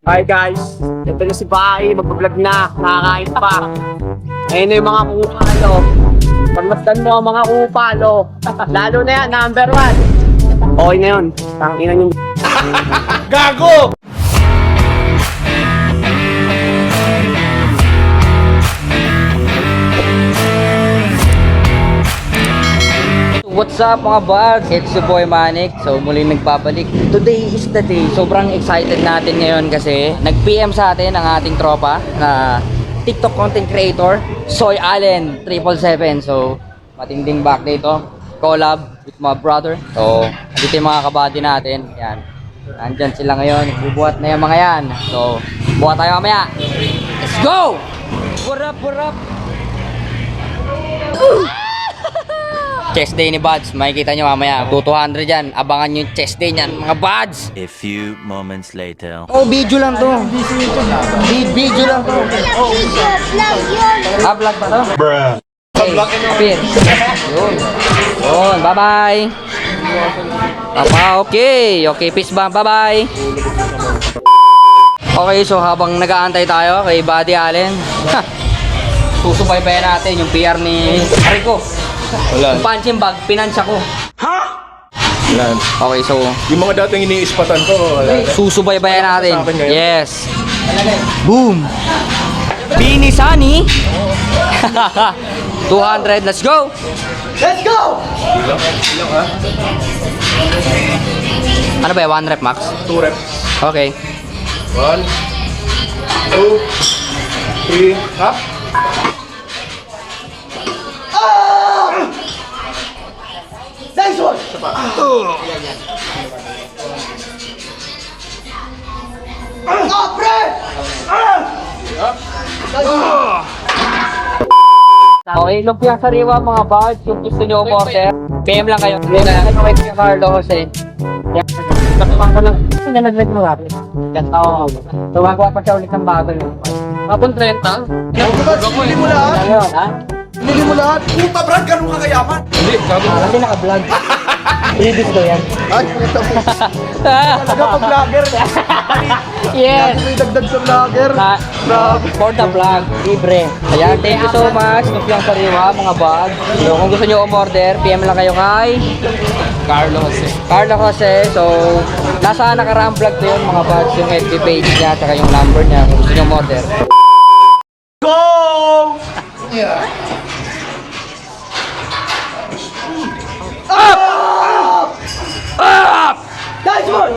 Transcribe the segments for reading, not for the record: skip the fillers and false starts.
Hi guys, ito na si Bai, magbablog na, nakakain pa. Ayun na yung mga kupalo. Pagmasdan mo ang mga kupalo, lalo na yan, number 1. Okay na yun, tanginan yung Gago! What's up mga buds? It's your boy Manik. So muling nagbabalik. Today is the day. Sobrang excited natin ngayon kasi nag-PM sa atin ang ating tropa na TikTok content creator, Soy Allen 777. So matinding back dito. Collab with my brother. So dito yung mga kabady natin. Yan. Nandyan sila ngayon. Bubuhat na yung mga yan. So buhat tayo mamaya. Let's go! What up, what up? Chest day ni Buds, makikita nyo mamaya 200 yan, abangan yung chest day nyan mga Buds. A few moments later. Oh, video lang to. Video lang to. Ah, vlog ba to? Bruh. Okay, appear. Yun. Yun, bye bye. Okay, peace ba, bye bye. Okay, so habang nag-aantay tayo kay Buddy Allen, susubaybayan natin yung PR ni Rico. Wala. Yung punching bag, pinansya ko. Wala. Okay, so Yung mga dating iniispatan ko, wala. susubaybayan natin. Sa akin ngayon. Yes. Boom. Binisani. 200, let's go. Let's go! Ilang ha? Ano ba, 1 rep max? 2 reps. Okay. 1, 2, 3, up. Nice one! Ah, pre! Okay, lumpiang sariwa mga buds. Yung gusto nyo order, PM lang kayo. PM lang kayo kay Kuya Carlo Jose. Yan. Nakumang ko lang. Hindi na nag-red mo rapid. Ganda ako. Tumagawa pa siya ulit ng bago yun. Kapon 30? Hindi mo lahat. Ayun, ha? Hindi mo lahat. Puta, Brad, ganun ka kayaman. Hindi, sabi mo. Kasi naka-vlog. Previous ko yan. Ay, puta mo. Talaga pag-vlogger. Yes! May dagdag sa vlogger. For the vlog, libre. Ayan, thank you so much. Lumpiang sariwa, mga buds. So, kung gusto nyo umorder, PM lang kayo kay Carlo Jose. So, nasa nakaraang vlog to yun, mga buds. Yung FB page niya, saka yung number niya. Kung gusto nyo umorder. Go! Nice one!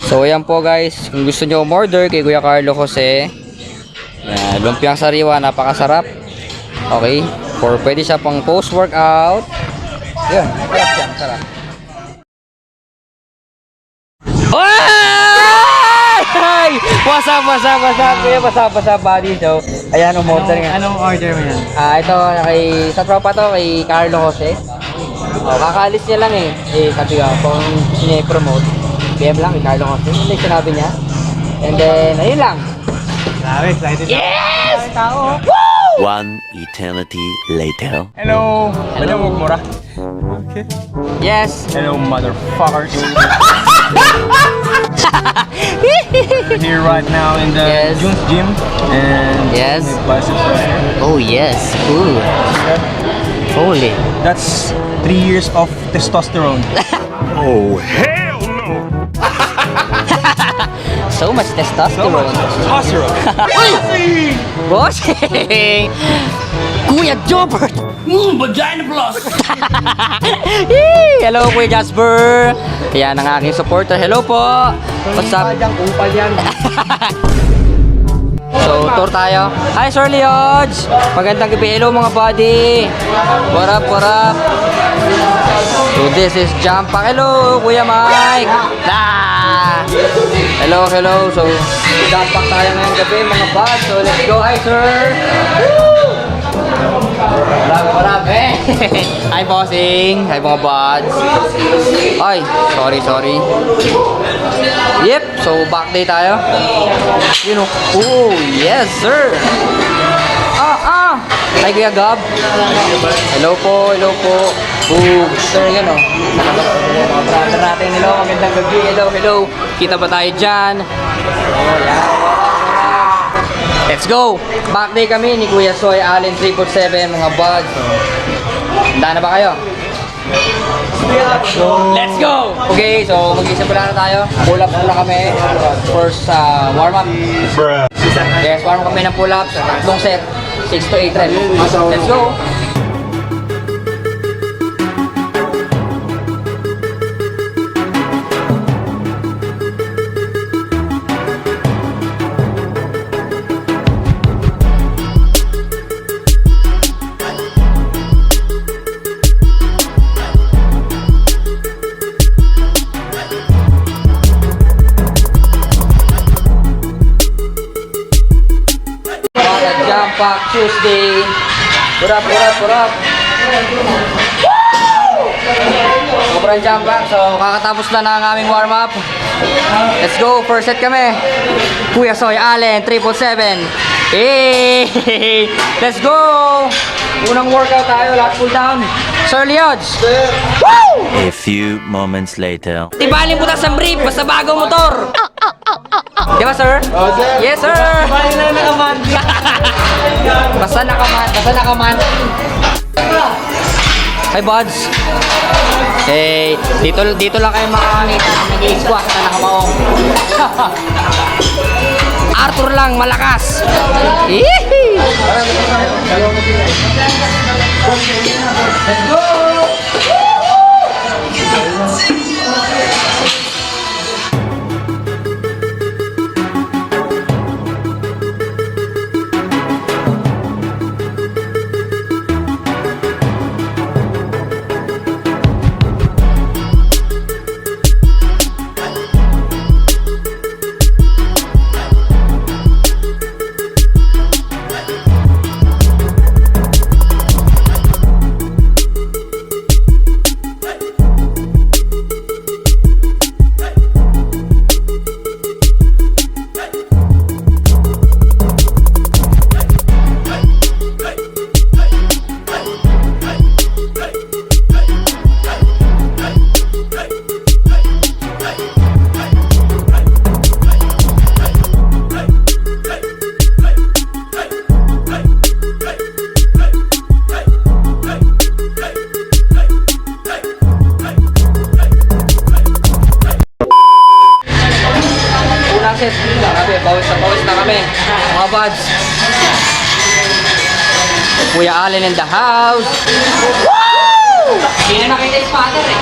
So, ayan po guys. Kung gusto nyo umorder kay Kuya Carlo Jose, yan, lumpiang sariwa, napakasarap. Okay. For pwede siya pang post-workout. Yun, sarap yan, sarap. Ay! What's up, kuya? What's up, buddy? So, ayan, umorder nga. Anong order mo yan? Ito, sa tropa to, kay Carlo Jose. Oh, kakaalis niya lang eh. Sabi ko, kung gusto niya i-promote, PM lang kay Carlo Jose. Yun lang sinabi niya. And then, ayun lang. Grabe, excited. Yes! Tao. One eternity later. Hello. Pwede mo magmura? Yes! Hello, motherfuckers. We're here right now in the Yes. June's gym. And Yes. biceps right here. Oh, yes. Ooh. Holy. That's 3 years of testosterone. So much testosterone. Testosterone. Bossing! Kuya Jobert! Vagina Plus! Hello, Kuya Jasper! Yan ang aking supporter. Hello po! What's up? Kupal yan. So, tour tayo. Hi, Sir Leodge! Magandang gabi. Hello, mga buddy! What up, what up? So, this is Jump Pack. Hello, Kuya Mike! Hello. So, Jump Pack tayo ngayong gabi, mga buds. So, let's go. Hi, sir! What up, eh? Hi, bossing! Hi, mga buds! Ay, sorry. Yep, so back day tayo. You know. Oh, yes, sir! Hi, Kuya Gab! Hello po. Sir, yun o. Mga brother natin, hello, magandang gabi, hello. Kita ba tayo dyan? Oh, yan. Let's go! Back day kami ni Kuya Soy, Allen 777, mga buds. Handa na ba kayo? Let's go! Okay, so mag-isipula na tayo. Pull up muna kami. First, warm up. Yes, warm up kami ng pull up. Tatlong set. 6 to 8 reps. Let's go! Jump Pack Tuesday. Put up. Sobrang jump pack. So, kakatapos na ng aming warm up. Let's go. First set kami. Kuya Soy, Allen, 777. Hey! Let's go! Unang workout tayo. Last pull down. Sir Leods. Woo! A few moments later. Tibalin po sa brief. Basta bagong motor. Di ba, sir? Yes, sir! Basta nakaman. Hi, buds. Hey, dito lang kayo makakita ng nag-i-squat na nakamaong. Arthur lang, malakas. Yee! Let's go! Bawis na kami. Mga buds. Kuya Allen in the house. Woo! Hindi na nakita yung spotter eh.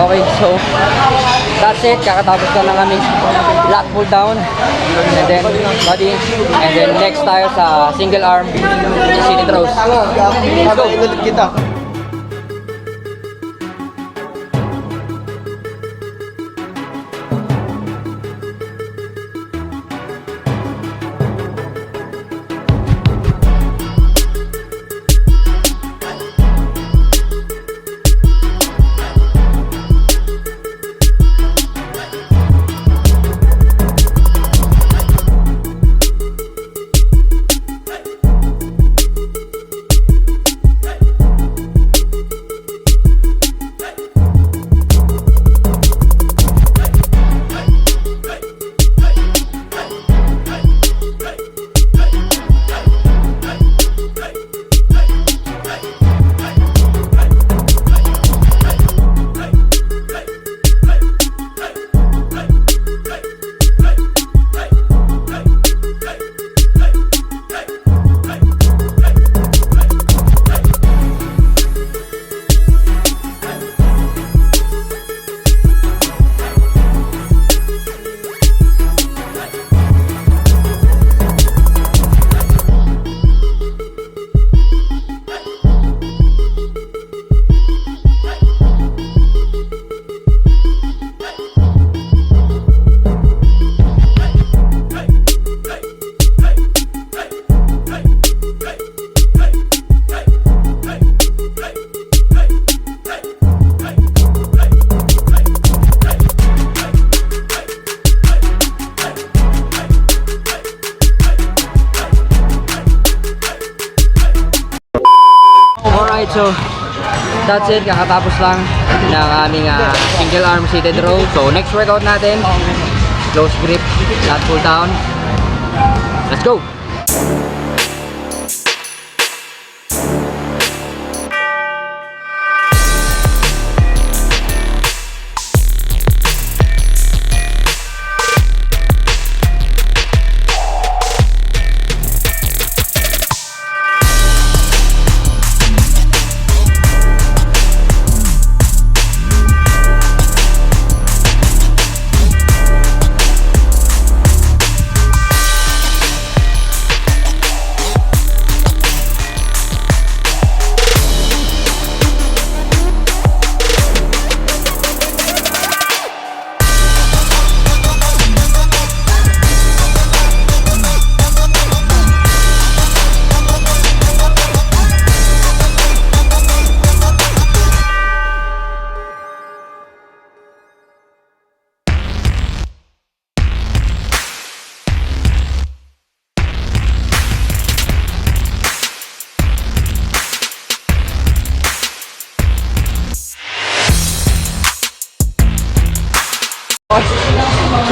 Okay, so That's it. Kakatapos ka lang kami lat pull down. And then body. And then next tayo sa single arm seated rows. Let's go. kita. Alright, so that's it. Kakatapos lang ng aming single arm seated row. So next workout natin, close grip, lat pull down. Let's go!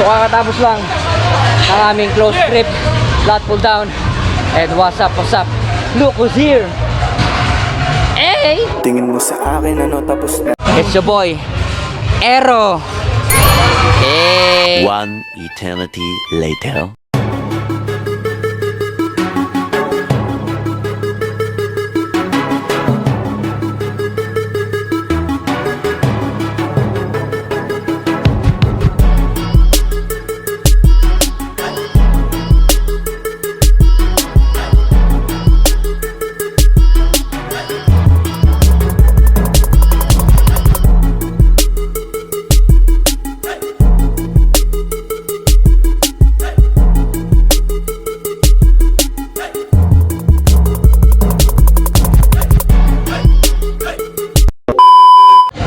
So kakatapos lang ng aming close grip, lat pull down. And what's up? Look who's here! Hey! Tingin mo sa akin ano tapos na. It's your boy, Aero! Hey! One eternity later.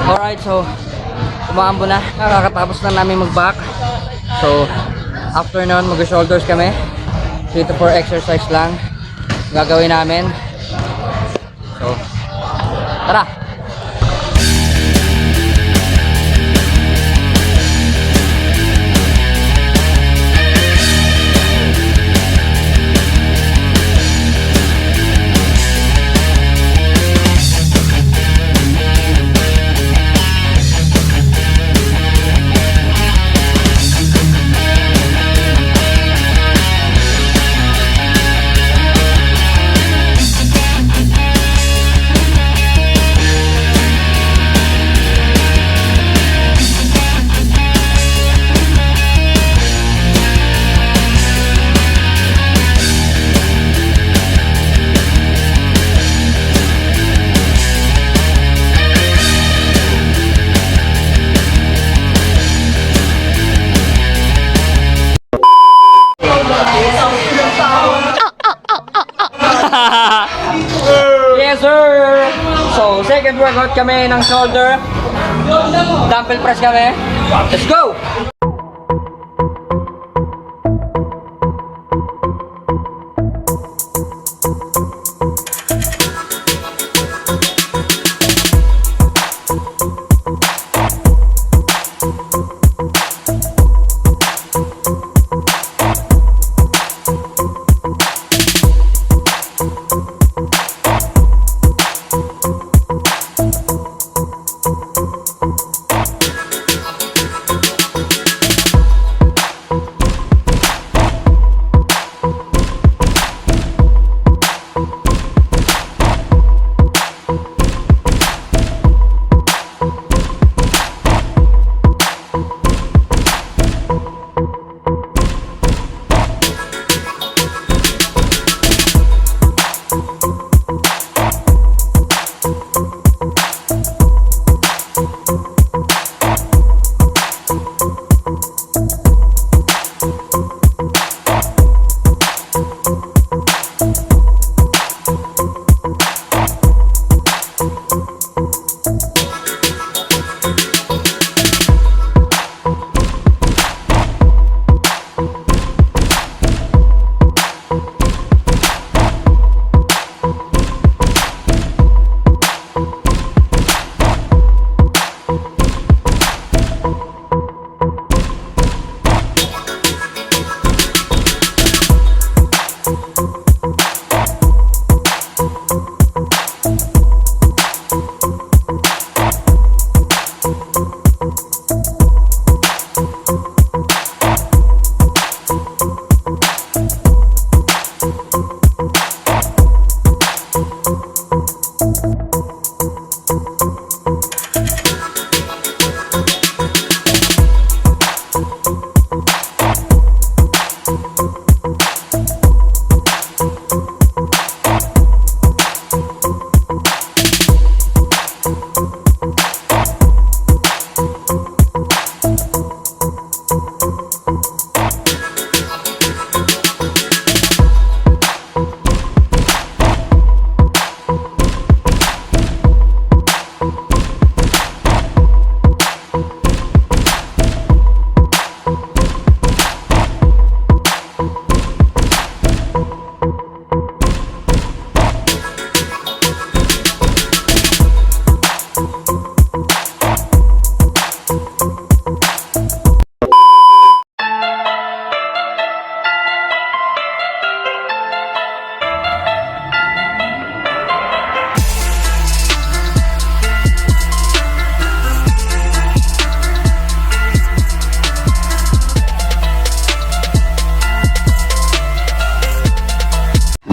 Alright, so umaambo na. Nakakatapos na namin mag-back. So after nun, mag-shoulders kami. 3 to 4 exercise lang gagawin namin. So tara! second workout kami ng shoulder. Dumbbell press kami. Let's go!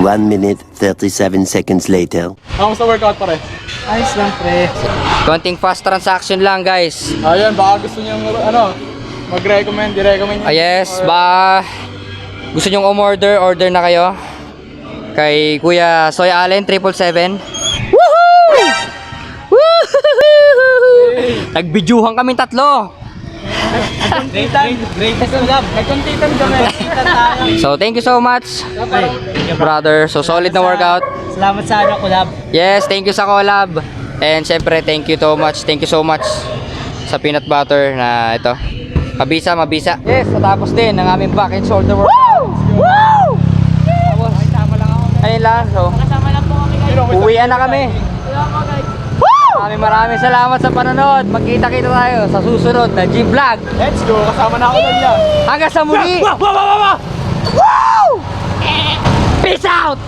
One minute, 37 seconds later. Kamusta workout pare? Ayos lang, pre. Konting fast transaction lang, guys. Ayun, baka gusto nyo mag-recommend, i-recommend nyo. Yes, ba gusto nyong order na kayo kay Kuya Soy Allen 777. Woohoo! Woohoo! Nagbidyuhan kami tatlo. Greatest collab. Nag-contentan kami. So thank you so much, brother. So solid na workout. Salamat sa collab. Yes, thank you sa collab. And syempre thank you so much sa peanut butter na ito. Mabisa. Yes, natapos din ang aming back and shoulder workout. Woo! Tapos, ayun lang. So, uwian na kami. Maraming salamat sa panonood. Magkita-kita tayo sa susunod na Gym Vlog. Let's go, kasama na ako lang yan. Hanggang sa muli. Woo! Peace out!